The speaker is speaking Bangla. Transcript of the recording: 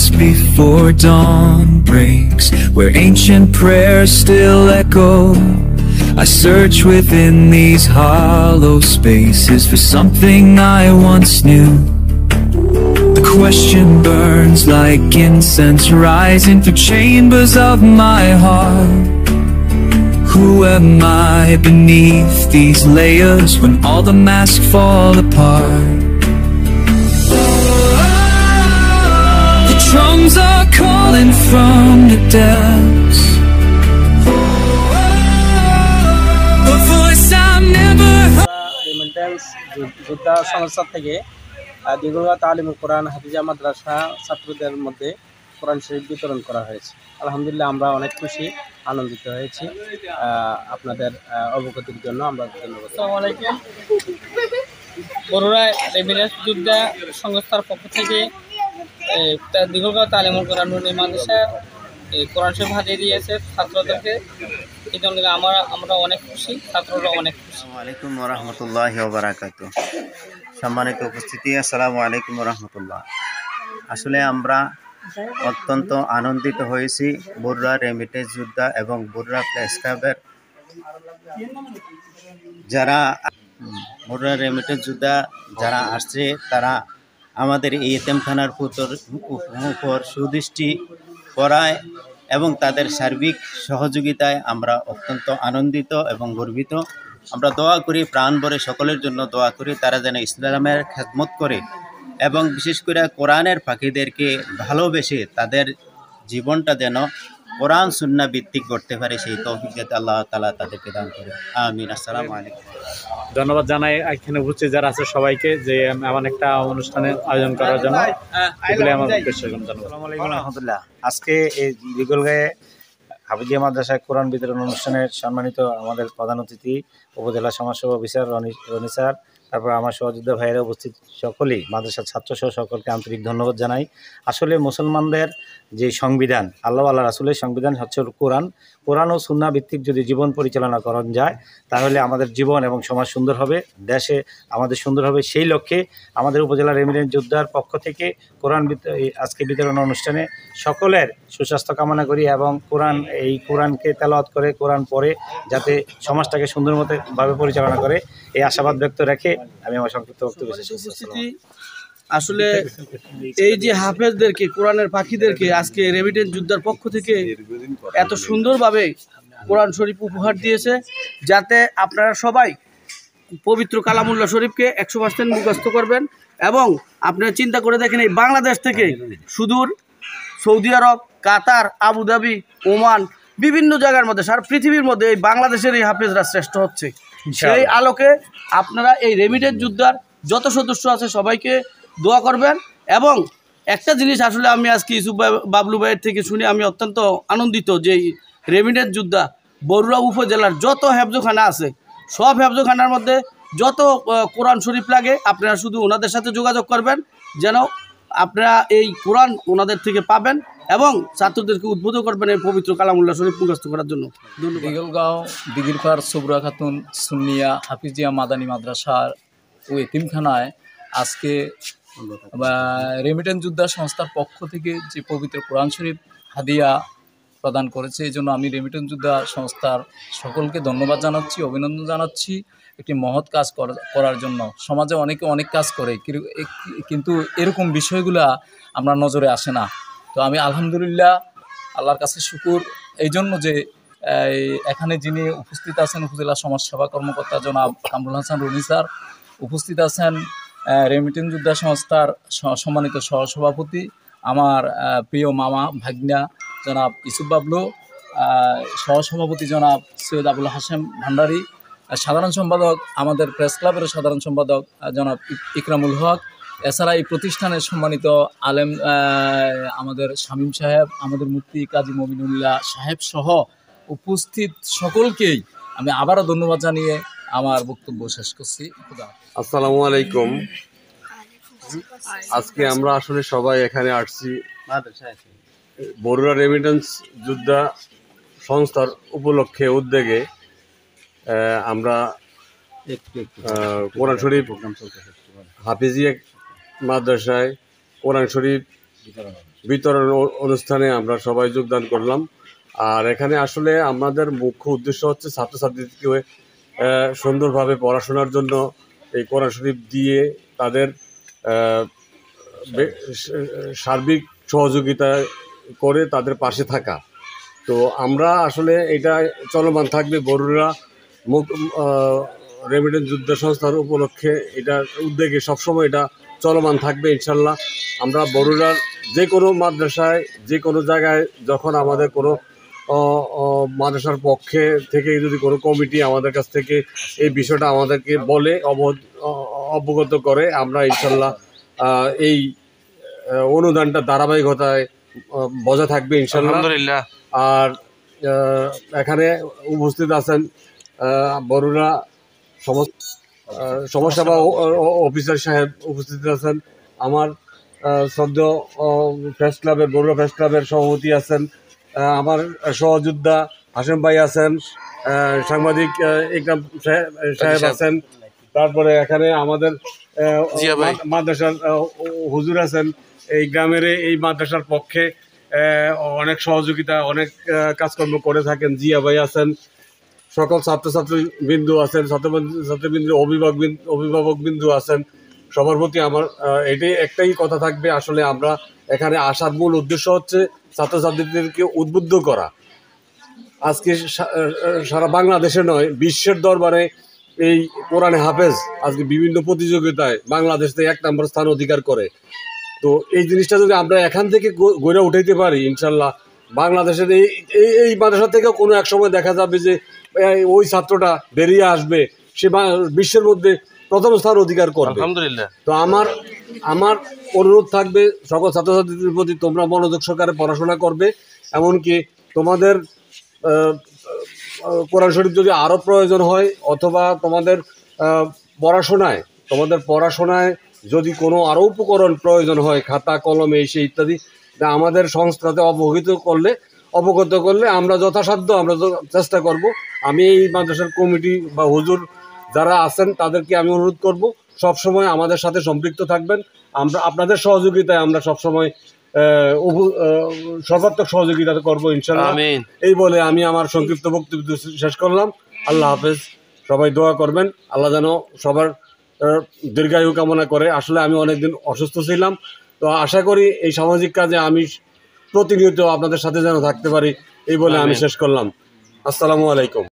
just before dawn breaks, where ancient prayers still echo. I search within these hollow spaces for something I once knew. The question burns like incense rising through chambers of my heart. Who am I beneath these layers when all the masks fall apart? The drums are calling from the depths, a voice I've never heard. Remittance যোদ্ধা সংস্থা থেকে দিগুলগাঁও তালিমুল কোরআন হাফিজিয়া মাদ্রাসা ছাত্রদের মধ্যে কোরআন শরীফ বিতরণ করা হয়েছে। আলহামদুলিল্লাহ আমরা অনেক খুশি, আনন্দিত হয়েছি। আপনাদের অবগতির জন্য আমরা ধন্যবাদ। আসসালামু আলাইকুম। বরুড়া রেমিটেন্স যোদ্ধা সংস্থার পক্ষ থেকে দিগুলগাঁও তালিমুল কোরআন মাদ্রাসা কোরআন শরীফ হাতিয়ে দিয়েছে ছাত্রদেরকে। এই জন্য আমরা অনেক খুশি, ছাত্ররা অনেক খুশি। আসসালামু আলাইকুম ওয়া রাহমাতুল্লাহি ওয়া বারাকাতুহু। সম্মানিত উপস্থিতি, আসসালামু আলাইকুম ওয়া রাহমাতুল্লাহ। আসলে আমরা অত্যন্ত আনন্দিত হয়েছি বরুড়া রেমিটেন্স যোদ্ধা এবং বরুড়া প্রেস ক্লাবের যারা বরুড়া রেমিটেন্স যোদ্ধা যারা আসছে, তারা আমাদের এই এতিমখানার উপর সুদৃষ্টি করায় এবং তাদের সার্বিক সহযোগিতায় আমরা অত্যন্ত আনন্দিত এবং গর্বিত। আমরা দোয়া করি, প্রাণ ভরে সকলের জন্য দোয়া করি, তারা যেন ইসলামের খেদমত করে এবং বিশেষ করে কোরআনের পাখিদেরকে ভালোবেসে তাদের জীবনটা যেন কোরআন সুন্নাহ ভিত্তিক করতে পারে, সেই তৌফিক যাতে আল্লাহ তাআলা তাদেরকে দান করে। আমিন। আসসালামু আলাইকুম। ধন্যবাদ জানাই এখানে উপস্থিত যারা আছে সবাইকে, যে এমন একটা অনুষ্ঠানের আয়োজন করার জন্য। আসসালামু আলাইকুম রহমতুল্লাহ। আজকে এই দিগুলগাঁয়ে হাফিজিয়া মাদ্রাসায় কোরআন বিতরণ অনুষ্ঠানের সম্মানিত আমাদের প্রধান অতিথি উপজেলা সমাজসেবা অফিসার রনি স্যার, তারপর আমার সহযোদ্ধা ভাইয়েরা উপস্থিত সকলেই, মাদ্রাসার ছাত্রসহ সকলকে আন্তরিক ধন্যবাদ জানাই। আসলে মুসলমানদের যে সংবিধান, আল্লাহ রাসূলের সংবিধান হচ্ছে কোরআন ও সুন্নাহ ভিত্তিক যদি জীবন পরিচালনা করা যায়, তাহলে আমাদের জীবন এবং সমাজ সুন্দর হবে, দেশে আমাদের সুন্দর হবে। সেই লক্ষ্যে আমাদের উপজেলা রেমিটেন্স যোদ্ধার পক্ষ থেকে আজকে বিতরণ অনুষ্ঠানে সকলের সুস্বাস্থ্য কামনা করি এবং কোরআনকে তেলাওয়াত করে, কোরআন পড়ে যাতে সমাজটাকে সুন্দরভাবে পরিচালনা করে, এই আশাবাদ ব্যক্ত রেখে আমি আমার সংক্ষিপ্ত বক্তব্য শেষ করছি। আসলে এই যে হাফেজদেরকে, কোরআনের পাখিদেরকে আজকে রেমিটেন্স যোদ্ধার পক্ষ থেকে এত সুন্দরভাবে কোরআন শরীফ উপহার দিয়েছে, যাতে আপনারা সবাই পবিত্র কালামুল্লাহ শরীফকে 100% মুখস্থ করবেন। এবং আপনারা চিন্তা করে দেখেন, এই বাংলাদেশ থেকে সুদূর সৌদি আরব, কাতার, আবুধাবি, ওমান, বিভিন্ন জায়গার মধ্যে সারা পৃথিবীর মধ্যে এই বাংলাদেশের এই হাফেজরা শ্রেষ্ঠ হচ্ছে। সেই আলোকে আপনারা এই রেমিটেন্স যোদ্ধার যত সদস্য আছে সবাইকে দোয়া করবেন। এবং একটা জিনিস আসলে আমি আজকে ইউসুফ বাবলু ভাইয়ের থেকে শুনে আমি অত্যন্ত আনন্দিত যে রেমিটেন্স যোদ্ধা বরুড়া উপজেলার যত হেফজখানা আছে, সব হেফজখানার মধ্যে যত কোরআন শরীফ লাগে, আপনারা শুধু ওনাদের সাথে যোগাযোগ করবেন, যেন আপনারা এই কোরআন ওনাদের থেকে পাবেন এবং ছাত্রদেরকে উদ্বুদ্ধ করবেন এই পবিত্র কালামুল্লাহ শরীফ মুখস্থ করার জন্য। দিগুলগাঁও দিঘিরপাড় সুবরা খাতুন সুন্নিয়া হাফিজিয়া মাদানী মাদ্রাসার ও এতিমখানায় আজকে রেমিটেন্স যোদ্ধা সংস্থার পক্ষ থেকে যে পবিত্র কোরআন শরীফ হাদিয়া প্রদান করেছে, এই জন্য আমি রেমিটেন্স যোদ্ধা সংস্থার সকলকে ধন্যবাদ জানাচ্ছি, অভিনন্দন জানাচ্ছি। একটি মহৎ কাজ করার জন্য সমাজে অনেকে অনেক কাজ করে, কিন্তু এরকম বিষয়গুলা আমরা নজরে আসে না। তো আমি আলহামদুলিল্লাহ আল্লাহর কাছে শুকুর এই জন্য যে এখানে যিনি উপস্থিত আছেন উপজেলা সমাজসেবা কর্মকর্তা জনাব কামরুল হাসান রনি স্যার, উপস্থিত আছেন রেমিটেন্স যোদ্ধা সংস্থার সম্মানিত সহসভাপতি আমার প্রিয় মামা ভাগ্না জনাব ইউসুফ বাবলু, সহসভাপতি জনাব সৈয়দ আবুল হাশেম ভান্ডারী, সাধারণ সম্পাদক আমাদের প্রেস ক্লাবের সাধারণ সম্পাদক জনাব ইকরামুল হক, এছাড়া এই প্রতিষ্ঠানের সম্মানিত আলেম আমাদের শামীম সাহেব, আমাদের মুফতি কাজী মমিনুল্লাহ সাহেব সহ উপস্থিত সকলকেই আমি আবারও ধন্যবাদ জানিয়ে আমার বক্তব্য শেষ করছি। আসসালামু আলাইকুম। আজকে আমরা আসলে সবাই এখানে আসছি বরুড়া রেমিটেন্স যোদ্ধা সংস্থার উপলক্ষে উদ্যোগে আমরা কোরআন শরীফ হাফিজিয়া মাদ্রাসায় কোরআন শরীফ বিতরণ অনুষ্ঠানে আমরা সবাই যোগদান করলাম। আর এখানে আসলে আমাদের মুখ্য উদ্দেশ্য হচ্ছে ছাত্রছাত্রীদেরকে সুন্দরভাবে পড়াশোনার জন্য এই কোরআন শরীফ দিয়ে তাদের সার্বিক সহযোগিতা করে তাদের পাশে থাকা। তো আমরা আসলে এটা চলমান থাকবে। বরুড়া রেমিটেন্স যুদ্ধ সংস্থার উপলক্ষে এটার উদ্যোগে সবসময় এটা চলমান থাকবে ইনশাল্লাহ। আমরা বরুড়ার যে কোনো মাদ্রাসায় যে কোনো জায়গায় যখন আমাদের কোনো মাদ্রাসার পক্ষে থেকে যদি কোনো কমিটি আমাদের কাছ থেকে এই বিষয়টা আমাদেরকে বলে অবগত করে, আমরা ইনশাল্লাহ এই অনুদানটা ধারাবাহিকতায় বজায় থাকবে ইনশাল্লাহ। আলহামদুলিল্লাহ। আর এখানে উপস্থিত আছেন বরুড়া সমাজসেবা অফিসার সাহেব উপস্থিত আছেন, আমার সদ্য প্রেস ক্লাবের বরুড়া প্রেস ক্লাবের সভাপতি আছেন, আমার সহযোদ্ধা হাসেম ভাই আছেন, সাংবাদিক ইকরাম সাহেব আছেন, তারপরে এখানে আমাদের মাদ্রাসার হুজুর আছেন। এই গ্রামের এই মাদ্রাসার পক্ষে অনেক সহযোগিতা অনেক কাজকর্ম করে থাকেন, জিয়া ভাই আছেন, সকল ছাত্রছাত্রী বিন্দু আছেন, ছাত্রবিন্দু অভিভাবক বিন্দু আছেন। সবার প্রতি আমার এটাই একটাই কথা থাকবে, আসলে আমরা এখানে আসার মূল উদ্দেশ্য হচ্ছে ছাত্রছাত্রীদেরকে উদ্বুদ্ধ করা। আজকে সারা বাংলাদেশে নয়, বিশ্বের দরবারে এই কোরআনে হাফেজ আজকে বিভিন্ন প্রতিযোগিতায় বাংলাদেশ থেকে 1 নম্বর স্থান অধিকার করে। তো এই জিনিসটা যদি আমরা এখান থেকে গড়ে উঠাইতে পারি ইনশাল্লাহ, বাংলাদেশের এই মাদ্রাসা থেকেও কোনো এক সময় দেখা যাবে যে ওই ছাত্রটা বেরিয়ে আসবে, সে বিশ্বের মধ্যে প্রথম স্থান অধিকার করবে। আলহামদুলিল্লাহ। তো আমার অনুরোধ থাকবে সকল ছাত্রছাত্রীদের প্রতি, তোমরা মনোযোগ সহকারে পড়াশোনা করবে। এমনকি তোমাদের কোরআন শরীফ যদি আরও প্রয়োজন হয়, অথবা তোমাদের পড়াশোনায় যদি কোনো আরও উপকরণ প্রয়োজন হয়, খাতা কলম এই সেই ইত্যাদি, আমাদের সংস্থাতে অবগত করলে আমরা যথাসাধ্য আমরা চেষ্টা করব। আমি এই মাদ্রাসার কমিটি বা হুজুর যারা আছেন তাদেরকে আমি অনুরোধ করব সবসময় আমাদের সাথে সম্পৃক্ত থাকবেন। আমরা আপনাদের সহযোগিতায় আমরা সবসময় সর্বাত্মক সহযোগিতা করবো ইনশাল্লাহ। এই বলে আমি আমার সংক্ষিপ্ত বক্তব্য শেষ করলাম। আল্লাহ হাফেজ। সবাই দোয়া করবেন, আল্লাহ যেন সবার দীর্ঘায়ু কামনা করে। আসলে আমি অনেকদিন অসুস্থ ছিলাম, তো আশা করি এই সামাজিক কাজে আমি প্রতিনিয়ত আপনাদের সাথে যেন থাকতে পারি, এই বলে আমি শেষ করলাম। আসসালামু আলাইকুম।